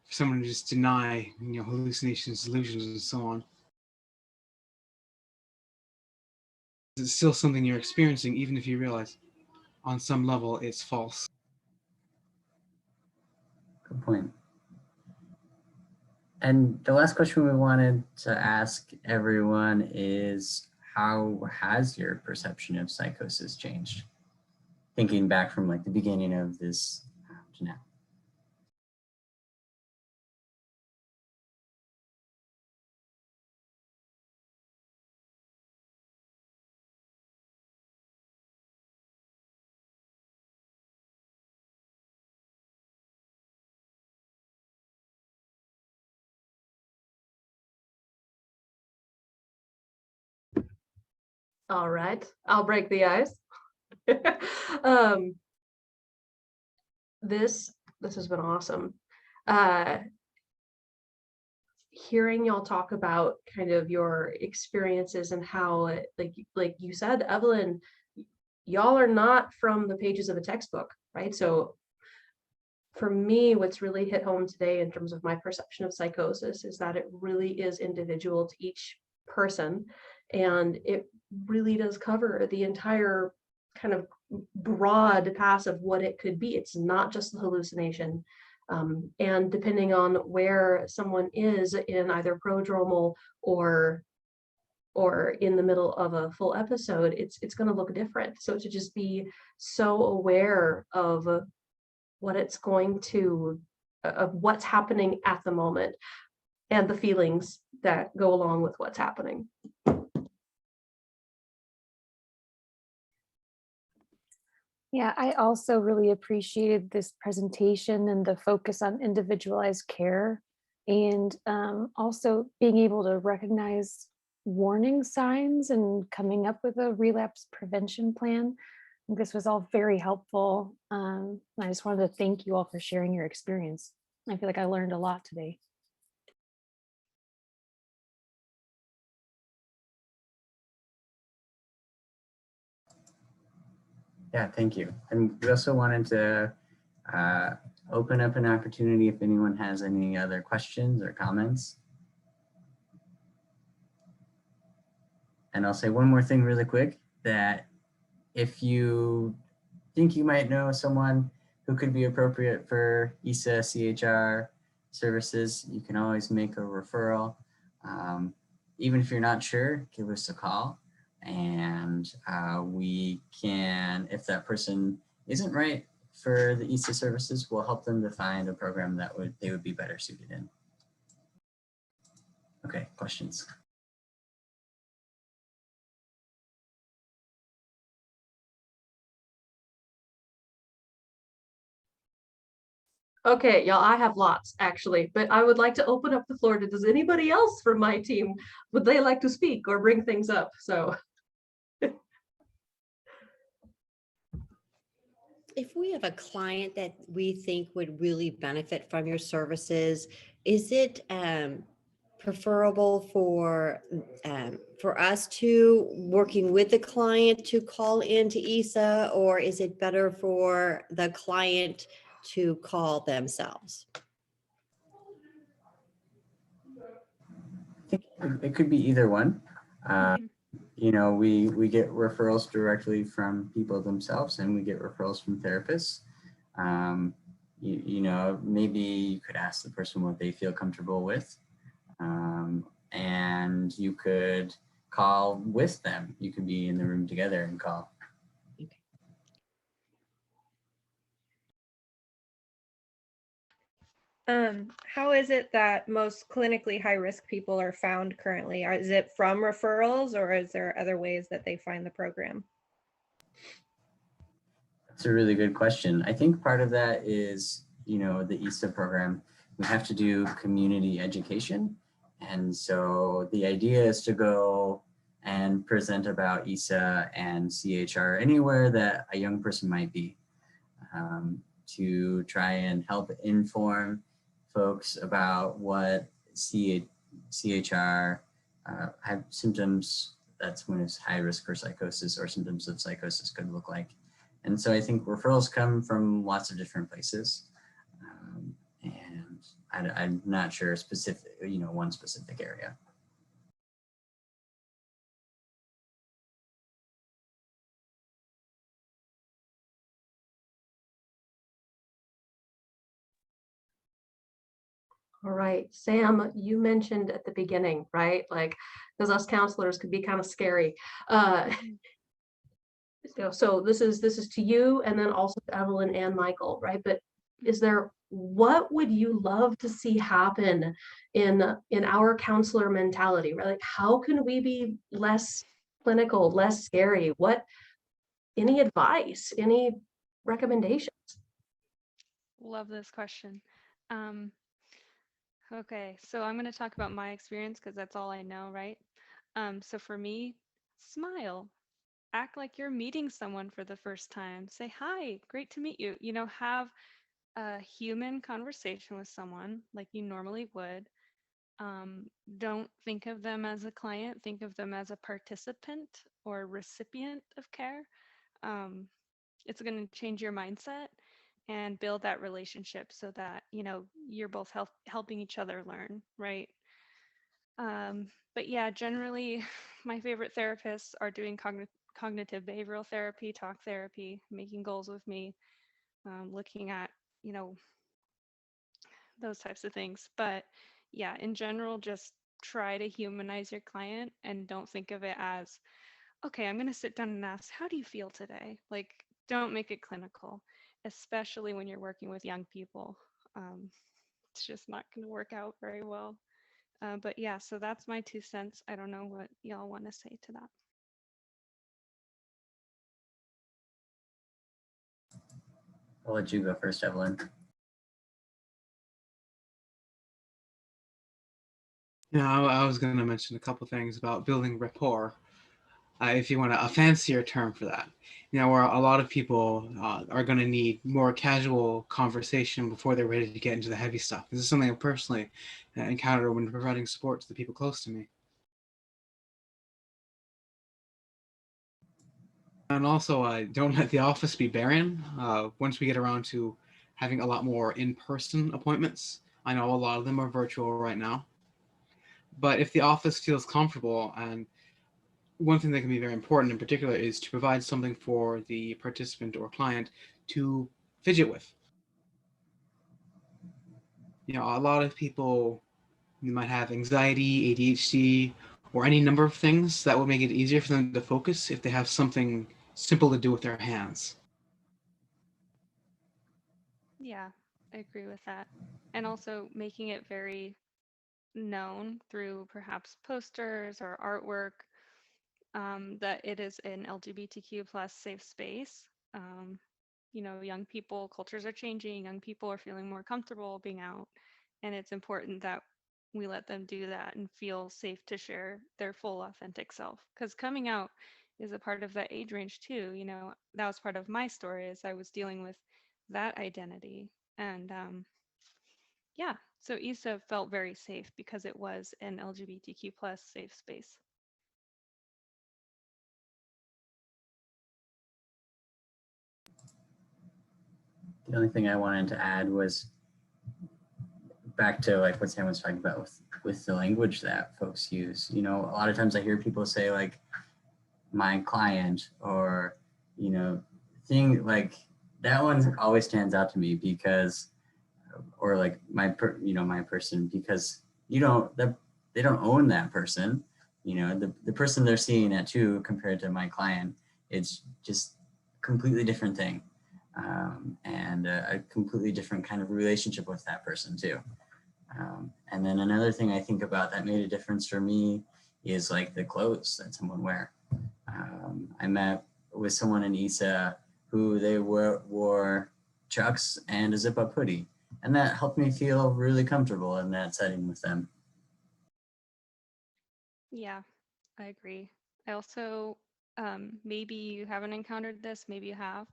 for someone to just deny, you know, hallucinations, delusions, and so on. It's still something you're experiencing, even if you realize on some level it's false. Good point. And the last question we wanted to ask everyone is, how has your perception of psychosis changed? Thinking back from like the beginning of this to now. All right, I'll break the ice. um, this has been awesome. Hearing y'all talk about kind of your experiences and how, like you said, Evelyn, y'all are not from the pages of a textbook, right? So for me, what's really hit home today in terms of my perception of psychosis is that it really is individual to each person, and it really does cover the entire kind of broad path of what it could be. It's not just the hallucination. And depending on where someone is in either prodromal or in the middle of a full episode, it's going to look different. So to just be so aware of what it's going to, of what's happening at the moment and the feelings that go along with what's happening. Yeah, I also really appreciated this presentation and the focus on individualized care, and also being able to recognize warning signs and coming up with a relapse prevention plan. This was all very helpful. I just wanted to thank you all for sharing your experience. I feel like I learned a lot today. Yeah, thank you. And we also wanted to open up an opportunity if anyone has any other questions or comments. And I'll say one more thing really quick, that if you think you might know someone who could be appropriate for EASA CHR services, you can always make a referral. Even if you're not sure, give us a call, and we can, if that person isn't right for the EASA services, we'll help them to find a program that they would be better suited in. Okay, questions? Okay, y'all, I have lots actually, but I would like to open up the floor to, does anybody else from my team, would they like to speak or bring things up? So. If we have a client that we think would really benefit from your services, is it preferable for us to working with the client to call into EASA, or is it better for the client to call themselves? I think it could be either one. You know, we get referrals directly from people themselves, and we get referrals from therapists. You know, maybe you could ask the person what they feel comfortable with. and you could call with them. You could be in the room together and call. How is it that most clinically high-risk people are found currently? Is it from referrals, or is there other ways that they find the program? That's a really good question. I think part of that is, the EASA program. We have to do community education. And so the idea is to go and present about EASA and CHR anywhere that a young person might be, to try and help inform folks about what CHR have symptoms, that's when it's high risk for psychosis, or symptoms of psychosis could look like. And so I think referrals come from lots of different places. And I'm not sure specific, one specific area. All right, Sam, you mentioned at the beginning, right? Like, because us counselors could be kind of scary. So this is to you, and then also to Evelyn and Michael, right? But what would you love to see happen in our counselor mentality, right? Like, how can we be less clinical, less scary? Any advice, any recommendations? Love this question. Okay, so I'm going to talk about my experience because that's all I know, right? So for me, smile. Act like you're meeting someone for the first time. Say, hi, great to meet you. Have a human conversation with someone like you normally would. Don't think of them as a client, think of them as a participant or recipient of care. It's going to change your mindset and build that relationship so that you're both helping each other learn, right? But yeah, generally my favorite therapists are doing cognitive behavioral therapy, talk therapy, making goals with me, looking at those types of things. But yeah, in general, just try to humanize your client and don't think of it as, okay, I'm going to sit down and ask, how do you feel today? Like, don't make it clinical, especially when you're working with young people. It's just not going to work out very well. But yeah, so that's my 2 cents. I don't know what y'all want to say to that. I'll let you go first, Evelyn. Yeah, I was going to mention a couple things about building rapport. If you want a fancier term for that, where a lot of people are going to need more casual conversation before they're ready to get into the heavy stuff. This is something I personally encounter when providing support to the people close to me. And also, don't let the office be barren. Once we get around to having a lot more in-person appointments, I know a lot of them are virtual right now. But if the office feels comfortable, and one thing that can be very important in particular is to provide something for the participant or client to fidget with. A lot of people might have anxiety, ADHD, or any number of things that would make it easier for them to focus if they have something simple to do with their hands. Yeah, I agree with that. And also making it very known through perhaps posters or artwork that it is an LGBTQ plus safe space. Young people, cultures are changing, young people are feeling more comfortable being out, and it's important that we let them do that and feel safe to share their full authentic self, because coming out is a part of that age range too. That was part of my story as I was dealing with that identity. And yeah, so EASA felt very safe because it was an LGBTQ plus safe space. The only thing I wanted to add was back to like what Sam was talking about with the language that folks use. A lot of times I hear people say like my client, or thing like that one always stands out to me because, or like my person, because that they don't own that person. You know, the person they're seeing at 2 compared to my client, it's just a completely different thing. And a completely different kind of relationship with that person too. And then another thing I think about that made a difference for me is like the clothes that someone wear. I met with someone in EASA who they wore Chucks and a zip-up hoodie, and that helped me feel really comfortable in that setting with them. Yeah, I agree. I also, maybe you haven't encountered this, maybe you have,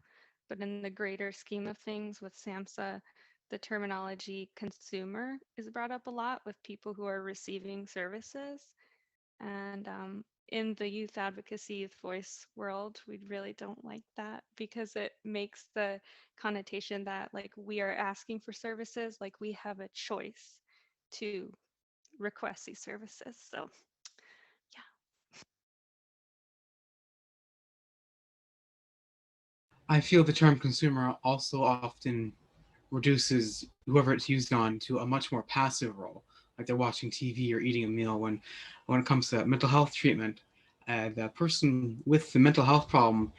but in the greater scheme of things with SAMHSA, the terminology consumer is brought up a lot with people who are receiving services. And in the youth advocacy, youth voice world, we really don't like that because it makes the connotation that like we are asking for services, like we have a choice to request these services. So I feel the term consumer also often reduces whoever it's used on to a much more passive role, like they're watching TV or eating a meal. When it comes to mental health treatment, the person with the mental health problem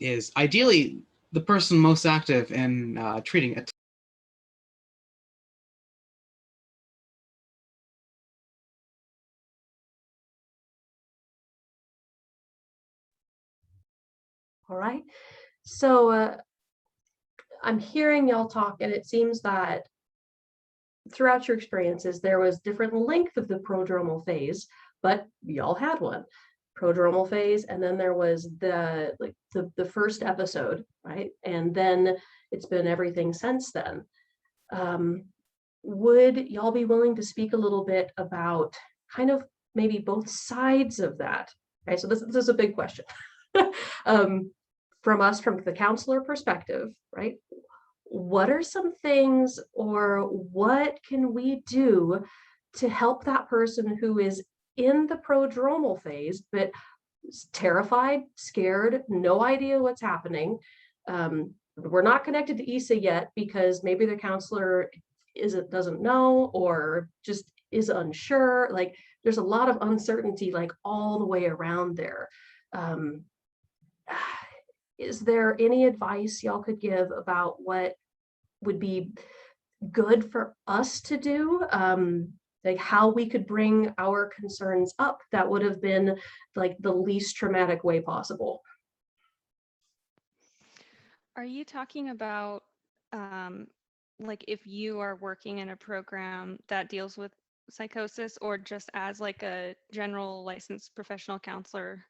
is ideally the person most active in treating it. All right. So I'm hearing y'all talk, and it seems that throughout your experiences, there was different length of the prodromal phase, but y'all had one prodromal phase, and then there was the first episode, right? And then it's been everything since then. Would y'all be willing to speak a little bit about kind of maybe both sides of that? Okay, so this is a big question. From us, from the counselor perspective, right? What are some things, or what can we do to help that person who is in the prodromal phase, but terrified, scared, no idea what's happening? We're not connected to EASA yet because maybe the counselor doesn't know, or just is unsure. Like there's a lot of uncertainty, like all the way around there. Is there any advice y'all could give about what would be good for us to do? Like how we could bring our concerns up that would have been like the least traumatic way possible. are you talking about like if you are working in a program that deals with psychosis, or just as like a general licensed professional counselor?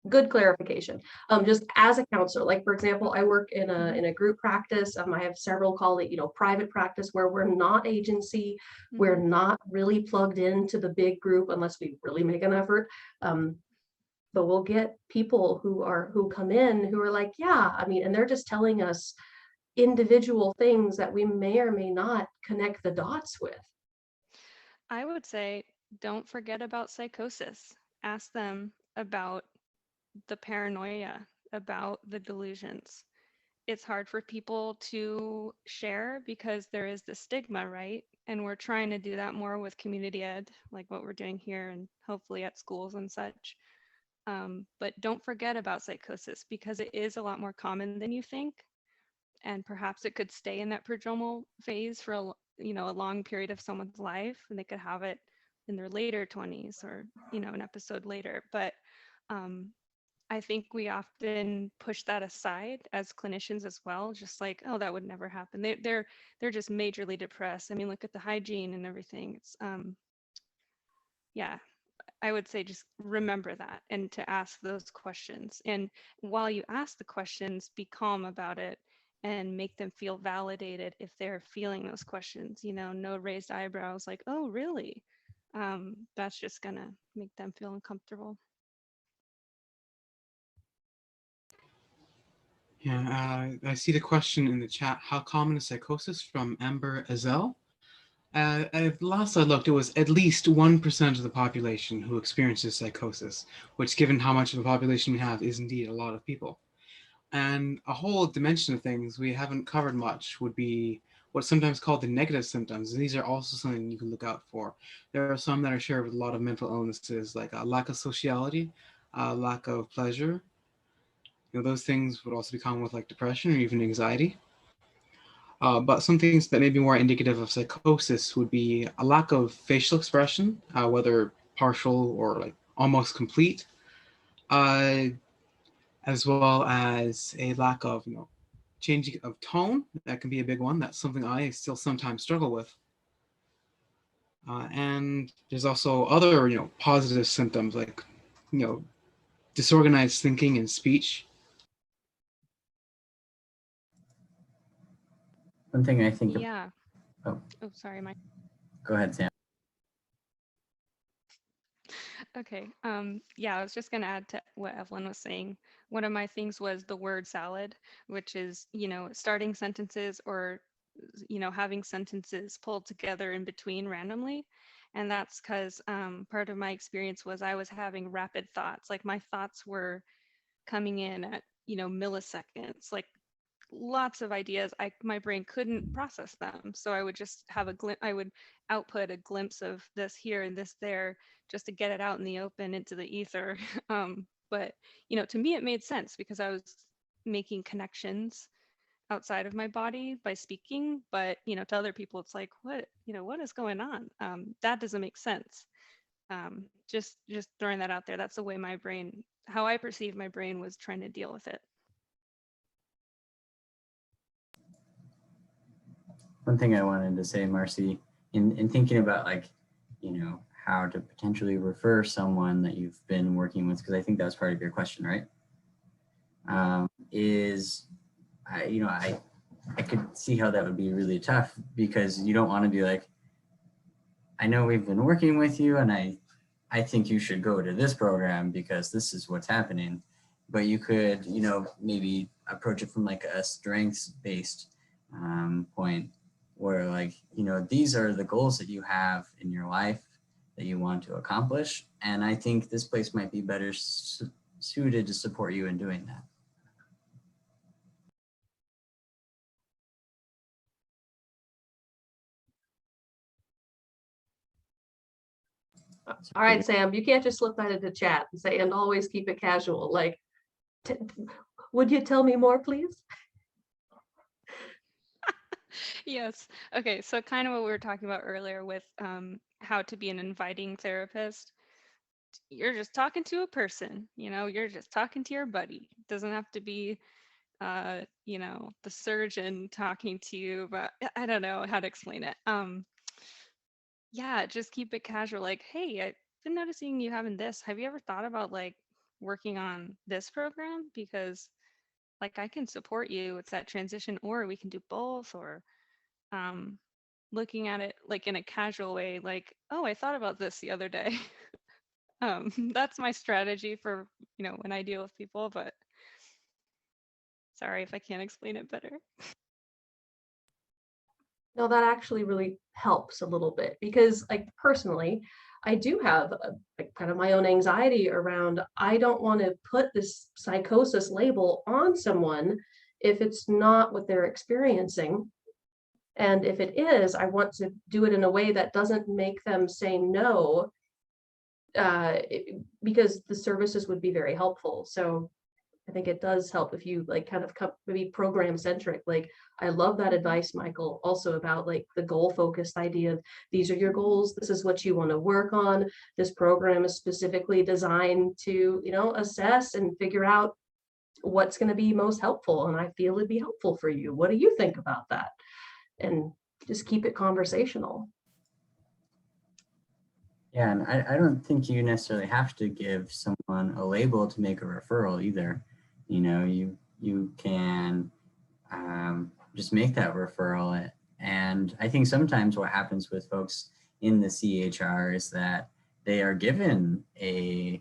Good clarification. Just as a counselor, like for example, I work in a group practice. I have several colleagues, private practice where we're not agency, we're not really plugged into the big group unless we really make an effort. But we'll get people who come in who are like, yeah, and they're just telling us individual things that we may or may not connect the dots with. I would say don't forget about psychosis. Ask them about the paranoia, about the delusions. It's hard for people to share because there is the stigma, right? And we're trying to do that more with community ed, like what we're doing here and hopefully at schools and such. But don't forget about psychosis because it is a lot more common than you think. And perhaps it could stay in that prodromal phase for a long period of someone's life, and they could have it in their later 20s or an episode later. But I think we often push that aside as clinicians as well, just like, oh, that would never happen. They're just majorly depressed. Look at the hygiene and everything. It's yeah, I would say just remember that and to ask those questions. And while you ask the questions, be calm about it and make them feel validated if they're feeling those questions. No raised eyebrows like, oh, really? That's just gonna make them feel uncomfortable. Yeah, I see the question in the chat. How common is psychosis, from Amber Azel? At last I looked, it was at least 1% of the population who experiences psychosis, which, given how much of a population we have, is indeed a lot of people. And a whole dimension of things we haven't covered much would be what's sometimes called the negative symptoms. And these are also something you can look out for. There are some that are shared with a lot of mental illnesses, like a lack of sociality, lack of pleasure. Those things would also be common with like depression or even anxiety. But some things that may be more indicative of psychosis would be a lack of facial expression, whether partial or like almost complete, as well as a lack of, changing of tone. That can be a big one. That's something I still sometimes struggle with. And there's also other, positive symptoms like, disorganized thinking and speech. One thing I think. Yeah. Oh, sorry, Mike. Go ahead, Sam. Okay. Yeah, I was just going to add to what Evelyn was saying. One of my things was the word salad, which is, starting sentences or, having sentences pulled together in between randomly. And that's because part of my experience was I was having rapid thoughts. Like my thoughts were coming in at, milliseconds, like lots of ideas. My brain couldn't process them. So I would just have I would output a glimpse of this here and this there just to get it out in the open into the ether. But, to me, it made sense because I was making connections outside of my body by speaking. But, to other people, it's like, what is going on? That doesn't make sense. Just throwing that out there. That's the way how I perceive my brain was trying to deal with it. One thing I wanted to say, Marcy, in thinking about like, how to potentially refer someone that you've been working with, because I think that was part of your question, right? I could see how that would be really tough because you don't want to be like, I know we've been working with you and I think you should go to this program because this is what's happening. But you could, maybe approach it from like a strengths-based point where like, these are the goals that you have in your life that you want to accomplish. And I think this place might be better suited to support you in doing that. All right, Sam, you can't just slip that into chat and say, and always keep it casual. Like, would you tell me more, please? Yes. Okay. So kind of what we were talking about earlier with how to be an inviting therapist. You're just talking to a person, you're just talking to your buddy. It doesn't have to be, the surgeon talking to you, but I don't know how to explain it. Yeah, just keep it casual. Like, hey, I've been noticing you having this. Have you ever thought about like working on this program? Because like I can support you with that transition, or we can do both, or looking at it like in a casual way, like, oh, I thought about this the other day. That's my strategy for, when I deal with people, but sorry if I can't explain it better. No, that actually really helps a little bit because like personally, I do have like kind of my own anxiety around, I don't want to put this psychosis label on someone if it's not what they're experiencing. And if it is, I want to do it in a way that doesn't make them say no, because the services would be very helpful. So I think it does help if you like kind of maybe program centric. Like I love that advice, Michael, also about like the goal focused idea of these are your goals. This is what you want to work on. This program is specifically designed to, assess and figure out what's going to be most helpful. And I feel it'd be helpful for you. What do you think about that? And just keep it conversational. Yeah, and I don't think you necessarily have to give someone a label to make a referral either. You can just make that referral. And I think sometimes what happens with folks in the CHR is that they are given a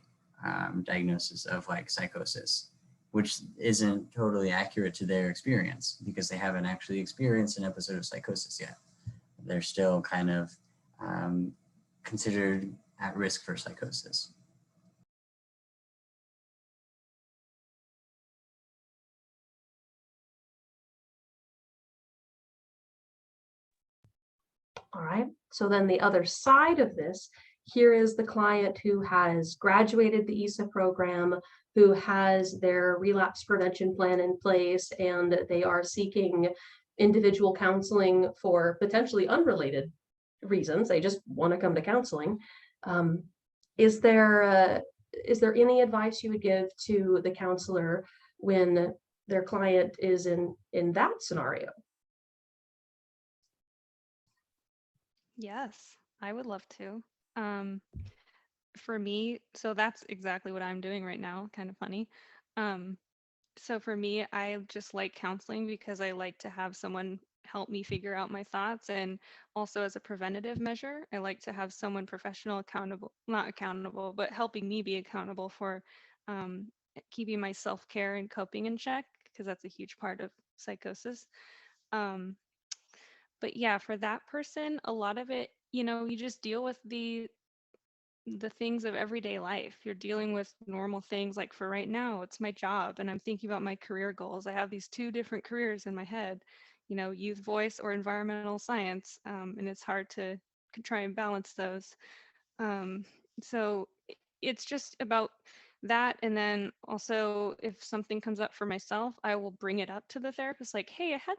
diagnosis of like psychosis, which isn't totally accurate to their experience because they haven't actually experienced an episode of psychosis yet. They're still kind of considered at risk for psychosis. All right, so then the other side of this, here is the client who has graduated the EASA program, who has their relapse prevention plan in place, and they are seeking individual counseling for potentially unrelated reasons. They just want to come to counseling. Um, is there any advice you would give to the counselor when their client is in that scenario? Yes, I would love to. Um, for me, so that's exactly what I'm doing right now, kind of funny. Um, so for me, I just like counseling because I like to have someone help me figure out my thoughts. And also as a preventative measure, I like to have someone professional accountable, not accountable, but helping me be accountable for um, keeping my self-care and coping in check, because that's a huge part of psychosis. Um, but yeah, for that person, a lot of it, you just deal with the things of everyday life. You're dealing with normal things. Like for right now, it's my job and I'm thinking about my career goals. I have these two different careers in my head, youth voice or environmental science. And it's hard to try and balance those. Um, so it's just about that. And then also, if something comes up for myself, I will bring it up to the therapist like, hey, I had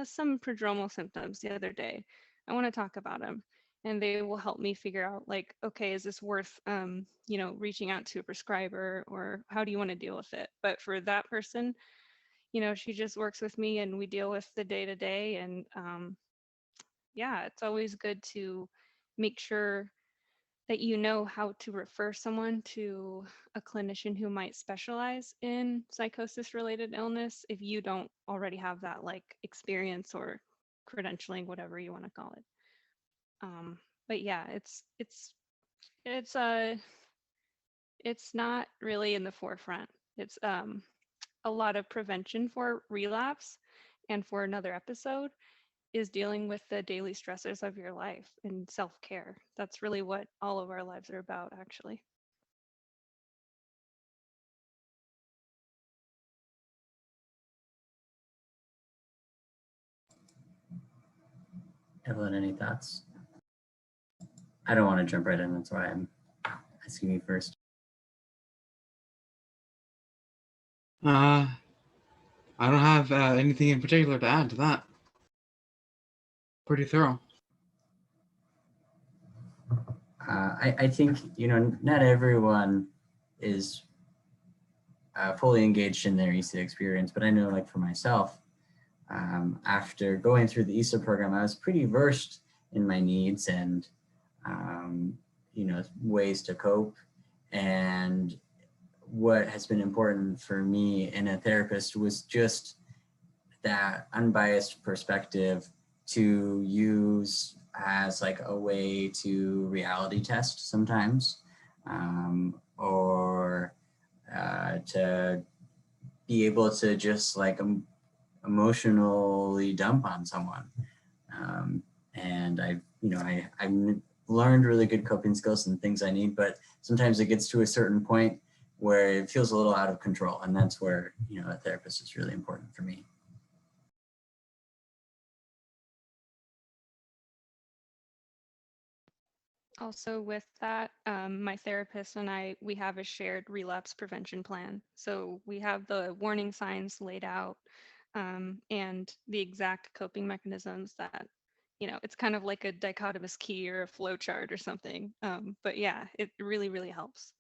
some prodromal symptoms the other day. I want to talk about them. And they will help me figure out like, okay, is this worth, reaching out to a prescriber, or how do you want to deal with it? But for that person, she just works with me and we deal with the day to day. And yeah, it's always good to make sure that you know how to refer someone to a clinician who might specialize in psychosis related illness if you don't already have that like experience or credentialing, whatever you want to call it. But yeah, it's it's not really in the forefront. It's a lot of prevention for relapse, and for another episode is dealing with the daily stressors of your life and self-care. That's really what all of our lives are about, actually. Evelyn, any thoughts? I don't want to jump right in. That's why I'm asking you first. I don't have anything in particular to add to that. Pretty thorough. I think, not everyone is fully engaged in their EASA experience, but I know like for myself, after going through the EASA program, I was pretty versed in my needs and, ways to cope. And what has been important for me in a therapist was just that unbiased perspective to use as like a way to reality test sometimes, or to be able to just like emotionally dump on someone. And I've learned really good coping skills and things I need, but sometimes it gets to a certain point where it feels a little out of control. And that's where, a therapist is really important for me. Also, with that, my therapist and I, we have a shared relapse prevention plan. So we have the warning signs laid out, and the exact coping mechanisms that, it's kind of like a dichotomous key or a flow chart or something. But yeah, it really, really helps.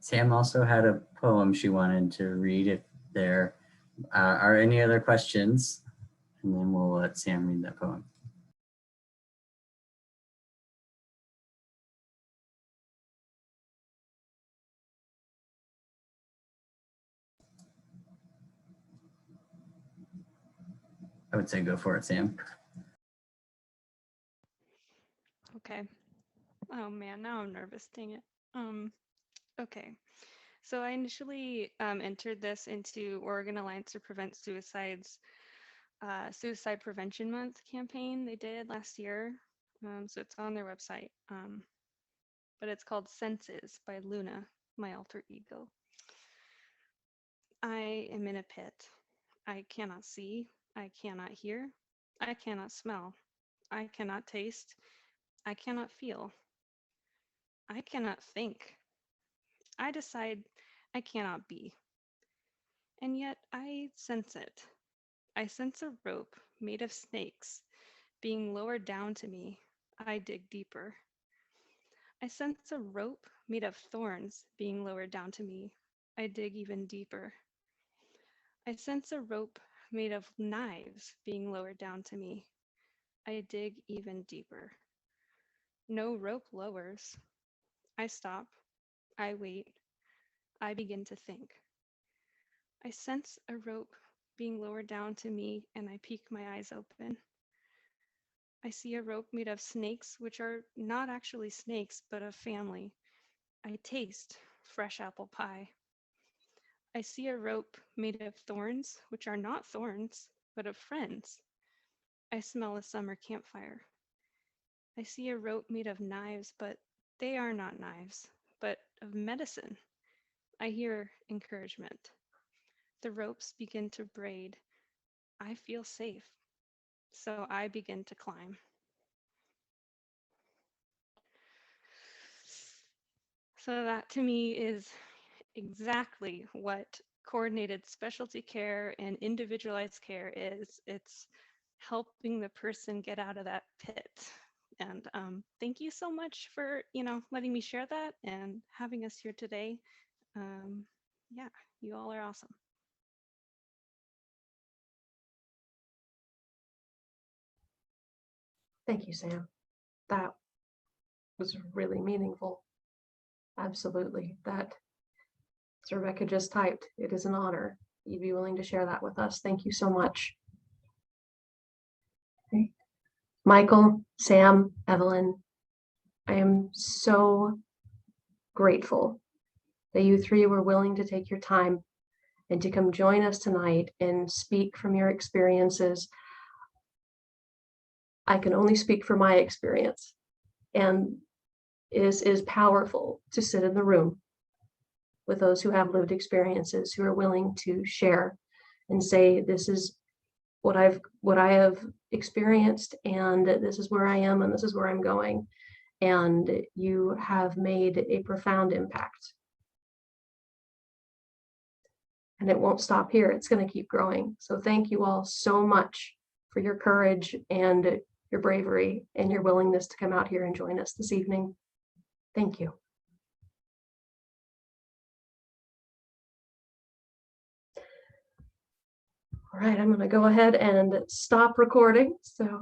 Sam also had a poem she wanted to read if there are any other questions, and then we'll let Sam read that poem. I would say go for it, Sam. Okay. Oh man, now I'm nervous. Dang it. Okay. So I initially entered this into Oregon Alliance to Prevent Suicide's Suicide Prevention Month campaign they did last year. So it's on their website. But it's called Senses by Luna, my alter ego. I am in a pit. I cannot see. I cannot hear. I cannot smell. I cannot taste. I cannot feel. I cannot think. I decide I cannot be. And yet I sense it. I sense a rope made of snakes being lowered down to me. I dig deeper. I sense a rope made of thorns being lowered down to me. I dig even deeper. I sense a rope made of knives being lowered down to me. I dig even deeper. No rope lowers. I stop. I wait. I begin to think. I sense a rope being lowered down to me, and I peek my eyes open. I see a rope made of snakes, which are not actually snakes, but a family. I taste fresh apple pie. I see a rope made of thorns, which are not thorns, but of friends. I smell a summer campfire. I see a rope made of knives, but they are not knives, but of medicine. I hear encouragement. The ropes begin to braid. I feel safe, so I begin to climb. So that to me is exactly what coordinated specialty care and individualized care is. It's helping the person get out of that pit. And thank you so much for, letting me share that and having us here today. Yeah, you all are awesome. Thank you, Sam. That was really meaningful. Absolutely. That, as Rebecca just typed, it is an honor you'd be willing to share that with us. Thank you so much. Okay. Michael, Sam, Evelyn, I am so grateful that you three were willing to take your time and to come join us tonight and speak from your experiences. I can only speak for my experience, and it is powerful to sit in the room with those who have lived experiences, who are willing to share and say, this is what I have experienced, and this is where I am, and this is where I'm going. And you have made a profound impact. And it won't stop here. It's going to keep growing. So thank you all so much for your courage and your bravery and your willingness to come out here and join us this evening. Thank you. All right, I'm going to go ahead and stop recording. So